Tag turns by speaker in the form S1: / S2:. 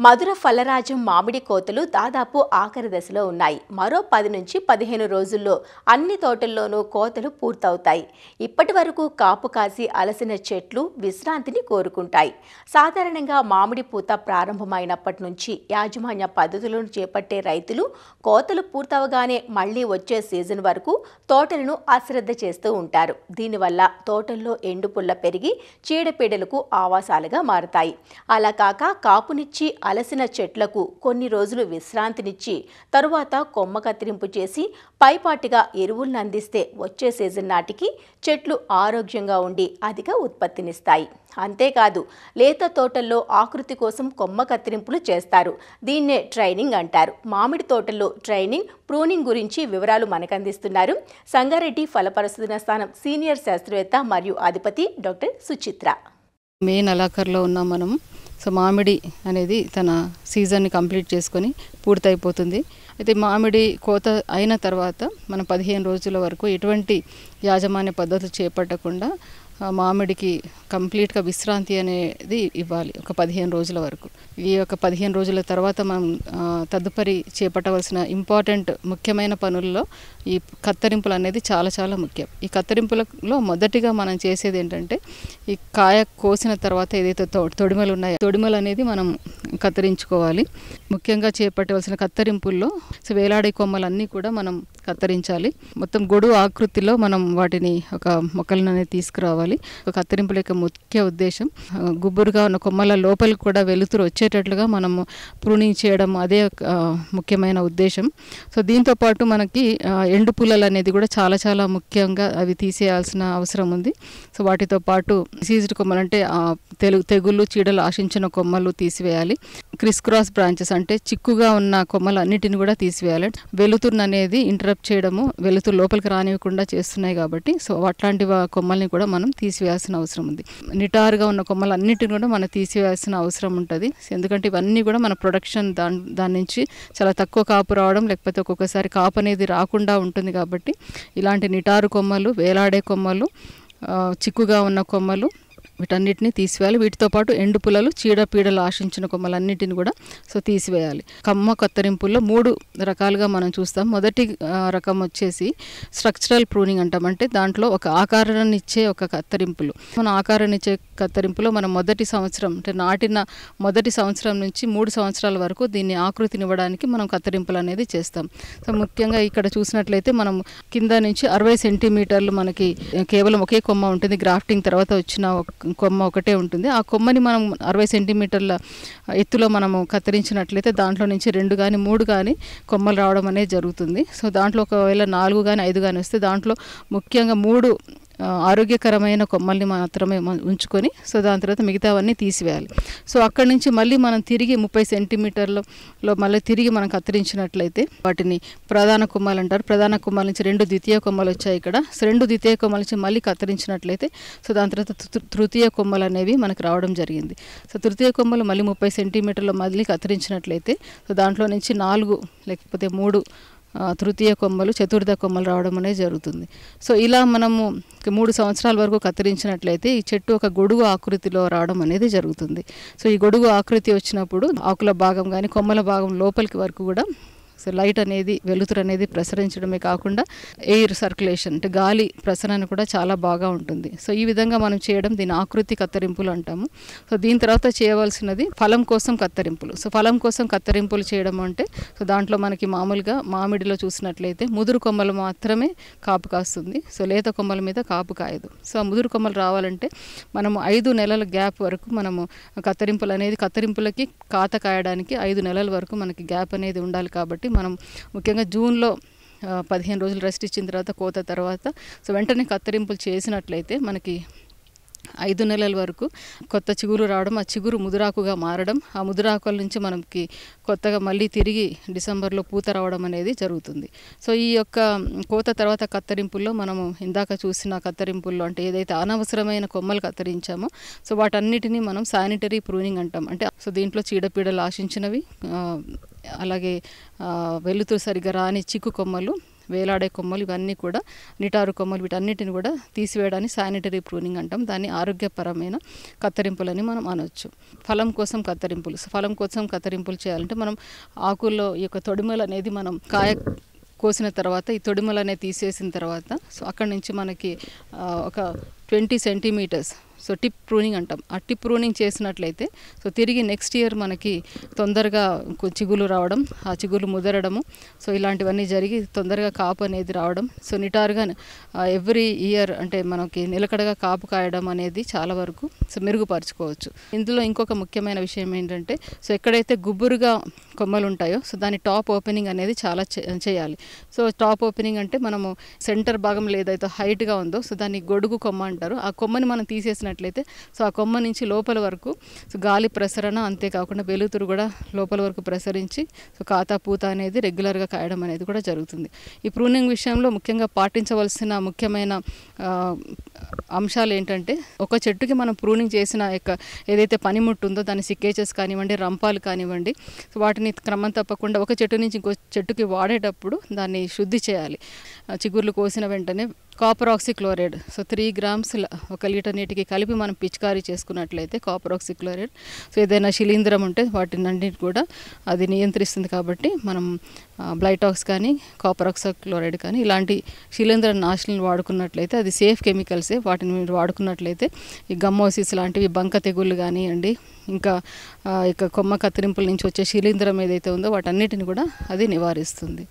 S1: మధుర ఫలరాజం మామిడి కోతలు దాదాపు ఆఖరి దశలో ఉన్నాయి. మరో 10 నుంచి 15 రోజుల్లో అన్ని తోటల్లోనూ కోతలు పూర్తవుతాయి. ఇప్పటి వరకు కాపు కాసి అలసిన చెట్లు విశ్రాంతిని కోరుకుంటాయి. సాధారణంగా మామిడి పూత ప్రారంభమైనప్పటి నుంచి యాజమాన్య పద్ధతులను చేపట్టే రైతులు కోతలు పూర్తవగానే మళ్లీ వచ్చే సీజన్ వరకు తోటలను అశ్రద్ధ చేస్తూ ఉంటారు. దీనివల్ల తోటల్లో ఎండుపుల్ల పెరిగి చీడపీడలకు ఆవాసాలుగా మారతాయి. అలా కాక కాపునిచ్చి అలసిన చెట్లకు కొన్ని రోజులు విశ్రాంతినిచ్చి తరువాత కొమ్మ కత్తిరింపు చేసి పైపాటిగా ఎరువులను అందిస్తే వచ్చే సీజన్ నాటికి చెట్లు ఆరోగ్యంగా ఉండి అధిక ఉత్పత్తినిస్తాయి. అంతేకాదు లేత తోటల్లో ఆకృతి కోసం కొమ్మ కత్తిరింపులు చేస్తారు. దీన్నే ట్రైనింగ్ అంటారు. మామిడి తోటల్లో ట్రైనింగ్, ప్రూనింగ్ గురించి వివరాలు మనకందిస్తున్నారు సంగారెడ్డి ఫలపరిశోధన స్థానం సీనియర్ శాస్త్రవేత్త మరియు అధిపతి డాక్టర్ సుచిత్ర.
S2: మే నెలాఖరులో ఉన్నాం మనం. సో మామిడి అనేది తన సీజన్ని కంప్లీట్ చేసుకొని పూర్తయిపోతుంది. అయితే మామిడి కోత అయిన తర్వాత మనం 15 రోజుల వరకు ఎటువంటి యాజమాన్య పద్ధతులు చేపట్టకుండా మామిడికి కంప్లీట్గా విశ్రాంతి అనేది ఇవ్వాలి ఒక 15 రోజుల వరకు. ఈ యొక్క 15 రోజుల తర్వాత మనం తదుపరి చేపట్టవలసిన ఇంపార్టెంట్ ముఖ్యమైన పనుల్లో ఈ కత్తిరింపులు అనేది చాలా చాలా ముఖ్యం. ఈ కత్తిరింపులలో మొదటిగా మనం చేసేది ఏంటంటే ఈ కాయ కోసిన తర్వాత ఏదైతే తొడిమలు ఉన్నాయో తొడిమలు అనేది మనం కత్తిరించుకోవాలి. ముఖ్యంగా చేపట్టవలసిన కత్తిరింపుల్లో వేలాడే కొమ్మలన్నీ కూడా మనం కత్తిరించాలి. మొత్తం గొడుగు ఆకృతిలో మనం వాటిని ఒక మొక్కలను అనేది తీసుకురావాలి. ఒక కత్తిరింపుల యొక్క ముఖ్య ఉద్దేశం గుబురుగా ఉన్న కొమ్మల లోపలికి కూడా వెలుతురు వచ్చేటట్లుగా మనము ప్రూనింగ్ చేయడం, అదే ముఖ్యమైన ఉద్దేశం. సో దీంతో పాటు మనకి ఎండు పుల్లలు అనేది కూడా చాలా చాలా ముఖ్యంగా అవి తీసేయాల్సిన అవసరం ఉంది. సో వాటితో పాటు సీజ్డ్ కొమ్మలు అంటే తెగుళ్ళు చీడలు ఆశించిన కొమ్మలు తీసివేయాలి. క్రిస్ క్రాస్ బ్రాంచెస్ అంటే చిక్కుగా ఉన్న కొమ్మలు అన్నిటిని కూడా తీసివేయాలి. వెలుతురును అనేది ఇంటరప్ట్ చేయడము, వెలుతురు లోపలికి రానివ్వకుండా చేస్తున్నాయి కాబట్టి సో అట్లాంటి కొమ్మల్ని కూడా మనం తీసివేయాల్సిన అవసరం ఉంది. నిటారుగా ఉన్న కొమ్మలు అన్నిటిని కూడా మనం తీసివేయాల్సిన అవసరం ఉంటుంది. ఎందుకంటే ఇవన్నీ కూడా మన ప్రొడక్షన్ దాని నుంచి చాలా తక్కువ కాపు రావడం, లేకపోతే ఒక్కొక్కసారి కాపు అనేది రాకుండా ఉంటుంది. కాబట్టి ఇలాంటి నిటారు కొమ్మలు, వేలాడే కొమ్మలు, చిక్కుగా ఉన్న కొమ్మలు వీటన్నిటిని తీసివేయాలి. వీటితో పాటు ఎండు పుల్లలు, చీడపీడలు ఆశించిన కొమ్మలన్నిటిని కూడా సో తీసివేయాలి. కమ్మ కత్తిరింపుల్లో 3 రకాలుగా మనం చూస్తాం. మొదటి రకం వచ్చేసి స్ట్రక్చరల్ ప్రూనింగ్ అంటాం. అంటే దాంట్లో ఒక ఆకారాన్ని ఇచ్చే ఒక కత్తిరింపులు. మన ఆకారాన్ని ఇచ్చే కత్తిరింపులో మనం మొదటి సంవత్సరం అంటే నాటిన మొదటి సంవత్సరం నుంచి 3 సంవత్సరాల వరకు దీన్ని ఆకృతినివ్వడానికి మనం కత్తిరింపులు అనేది చేస్తాం. సో ముఖ్యంగా ఇక్కడ చూసినట్లయితే మనం కింద నుంచి 60 సెంటీమీటర్లు మనకి కేవలం ఒకే కొమ్మ ఉంటుంది. గ్రాఫ్టింగ్ తర్వాత వచ్చిన కొమ్మ ఒకటే ఉంటుంది. ఆ కొమ్మని మనం 60 సెంటీమీటర్ల ఎత్తులో మనము కత్తిరించినట్లయితే దాంట్లో నుంచి 2 కానీ 3 కానీ కొమ్మలు రావడం అనేది జరుగుతుంది. సో దాంట్లో ఒకవేళ 4 కానీ 5 కానీ వస్తే దాంట్లో ముఖ్యంగా 3 ఆరోగ్యకరమైన కొమ్మల్ని మాత్రమే ఉంచుకొని సో దాని తర్వాత మిగతావన్నీ తీసివేయాలి. సో అక్కడి నుంచి మళ్ళీ మనం తిరిగి 30 సెంటీమీటర్లో మళ్ళీ తిరిగి మనం కత్తిరించినట్లయితే వాటిని ప్రధాన కొమ్మలు అంటారు. ప్రధాన కొమ్మల నుంచి 2 ద్వితీయ కొమ్మలు వచ్చాయి ఇక్కడ. సో 2 ద్వితీయ కొమ్మల నుంచి మళ్ళీ కత్తిరించినట్లయితే సో దాని తర్వాత తృతీయ కొమ్మలు అనేవి మనకు రావడం జరిగింది. సో తృతీయ కొమ్మలు మళ్ళీ 30 సెంటీమీటర్లో మళ్ళీ కత్తిరించినట్లయితే సో దాంట్లో నుంచి 4 లేకపోతే 3 తృతీయ కొమ్మలు, చతుర్థ కొమ్మలు రావడం అనేది జరుగుతుంది. సో ఇలా మనము 3 సంవత్సరాల వరకు కత్తిరించినట్లయితే ఈ చెట్టు ఒక గొడుగు ఆకృతిలో రావడం అనేది జరుగుతుంది. సో ఈ గొడుగు ఆకృతి వచ్చినప్పుడు ఆకుల భాగం కానీ కొమ్మల భాగం లోపలికి వరకు కూడా సో లైట్ అనేది, వెలుతురు అనేది ప్రసరించడమే కాకుండా ఎయిర్ సర్క్యులేషన్ అంటే గాలి ప్రసరణ కూడా చాలా బాగా ఉంటుంది. సో ఈ విధంగా మనం చేయడం దీని ఆకృతి కత్తిరింపులు అంటాము. సో దీని తర్వాత చేయవలసినది ఫలం కోసం కత్తిరింపులు. సో ఫలం కోసం కత్తిరింపులు చేయడం అంటే సో దాంట్లో మనకి మామూలుగా మామిడిలో చూసినట్లయితే ముదురు కొమ్మలు మాత్రమే కాపు కాస్తుంది. సో లేత కొమ్మల మీద కాపు కాయదు. సో ఆ ముదురు కొమ్మలు రావాలంటే మనము 5 నెలల గ్యాప్ వరకు మనము కత్తిరింపులకి కాత కాయడానికి 5 నెలల వరకు మనకి గ్యాప్ అనేది ఉండాలి. కాబట్టి మనం ముఖ్యంగా జూన్లో 15 రోజులు రెస్ట్ ఇచ్చిన తర్వాత కోత తర్వాత సో వెంటనే కత్తిరింపులు చేసినట్లయితే మనకి 5 నెలల వరకు కొత్త చిగురు రావడం, ఆ చిగురు ముదురాకుగా మారడం, ఆ ముదురాకుల నుంచి మనకి కొత్తగా మళ్ళీ తిరిగి డిసెంబర్లో పూత రావడం అనేది జరుగుతుంది. సో ఈ యొక్క కోత తర్వాత కత్తిరింపుల్లో మనము ఇందాక చూసిన కత్తిరింపుల్లో అంటే ఏదైతే అనవసరమైన కొమ్మలు కత్తిరించామో సో వాటన్నిటినీ మనం శానిటరీ ప్రూనింగ్ అంటాం. అంటే సో దీంట్లో చీడపీడలు ఆశించినవి, అలాగే వెలుతురు సరిగా రాని చిక్కు కొమ్మలు, వేలాడే కొమ్మలు ఇవన్నీ కూడా నిటారు కొమ్మలు వీటన్నిటిని కూడా తీసివేయడాన్ని శానిటరీ ప్రూనింగ్ అంటాం. దాన్ని ఆరోగ్యపరమైన కత్తిరింపులని మనం అనొచ్చు. ఫలం కోసం కత్తిరింపులు చేయాలంటే మనం ఆకుల్లో ఈ యొక్క తొడిమలు అనేది మనం కాయ కోసిన తర్వాత ఈ తొడిమలు అనేది తీసేసిన తర్వాత సో అక్కడి నుంచి మనకి ఒక 20 సెంటీమీటర్స్ సో టిప్ ప్రూనింగ్ అంటాం. ఆ టిప్ ప్రూనింగ్ చేసినట్లయితే సో తిరిగి నెక్స్ట్ ఇయర్ మనకి తొందరగా చిగులు రావడం, ఆ చిగులు ముదరడము, సో ఇలాంటివన్నీ జరిగి తొందరగా కాపు అనేది రావడం, సో నిటారుగా ఎవ్రీ ఇయర్ అంటే మనకి నిలకడగా కాపు కాయడం అనేది చాలా వరకు సో మెరుగుపరచుకోవచ్చు. ఇందులో ఇంకొక ముఖ్యమైన విషయం ఏంటంటే సో ఎక్కడైతే గుబురుగా కొమ్మలు ఉంటాయో సో దాని టాప్ ఓపెనింగ్ అనేది చాలా చేయాలి. సో టాప్ ఓపెనింగ్ అంటే మనము సెంటర్ భాగం ఏదైతే హైట్గా ఉందో సో దాన్ని గొడుగు కొమ్మ అంటారు. ఆ కొమ్మని మనం తీసేసినట్లయితే సో ఆ కొమ్మ నుంచి లోపల వరకు సో గాలి ప్రసరణ, అంతేకాకుండా వెలుతురు కూడా లోపల వరకు ప్రసరించి సో కాత పూత అనేది రెగ్యులర్గా కాయడం అనేది కూడా జరుగుతుంది. ఈ ప్రూనింగ్ విషయంలో ముఖ్యంగా పాటించవలసిన ముఖ్యమైన అంశాలు ఏంటంటే ఒక చెట్టుకి మనం ప్రూనింగ్ చేసిన యొక్క ఏదైతే పనిముట్టు ఉందో దాని సికేచెస్ కానివ్వండి, రంపాలు కానివ్వండి, సో వాటిని క్రమం తప్పకుండా ఒక చెట్టు నుంచి ఇంకో చెట్టుకి వాడేటప్పుడు దాన్ని శుద్ధి చేయాలి. చిగుర్లు కోసిన వెంటనే copper oxychloride so 3 grams 1 litre నీటికి కలిపి మనం పిచికారీ చేసుకున్నట్లయితే కాపర్ ఆక్సిక్లోరైడ్ సో ఏదైనా శిలీంధ్రం ఉంటే వాటినన్నిటి కూడా అది నియంత్రిస్తుంది. కాబట్టి మనం బ్లైటాక్స్ కానీ కాపర్ ఆక్సిక్లోరైడ్ కానీ ఇలాంటి శిలీంధ్ర నాశనాలను వాడుకున్నట్లయితే అది సేఫ్ కెమికల్సే. వాటిని మీరు వాడుకున్నట్లయితే ఈ గమ్మోసిస్ లాంటివి, బంక తెగుళ్ళు కానివ్వండి, ఇంకా ఇక కొమ్మ కత్తిరింపుల నుంచి వచ్చే శిలీంధ్రం ఏదైతే ఉందో వాటన్నిటిని కూడా అది నివారిస్తుంది.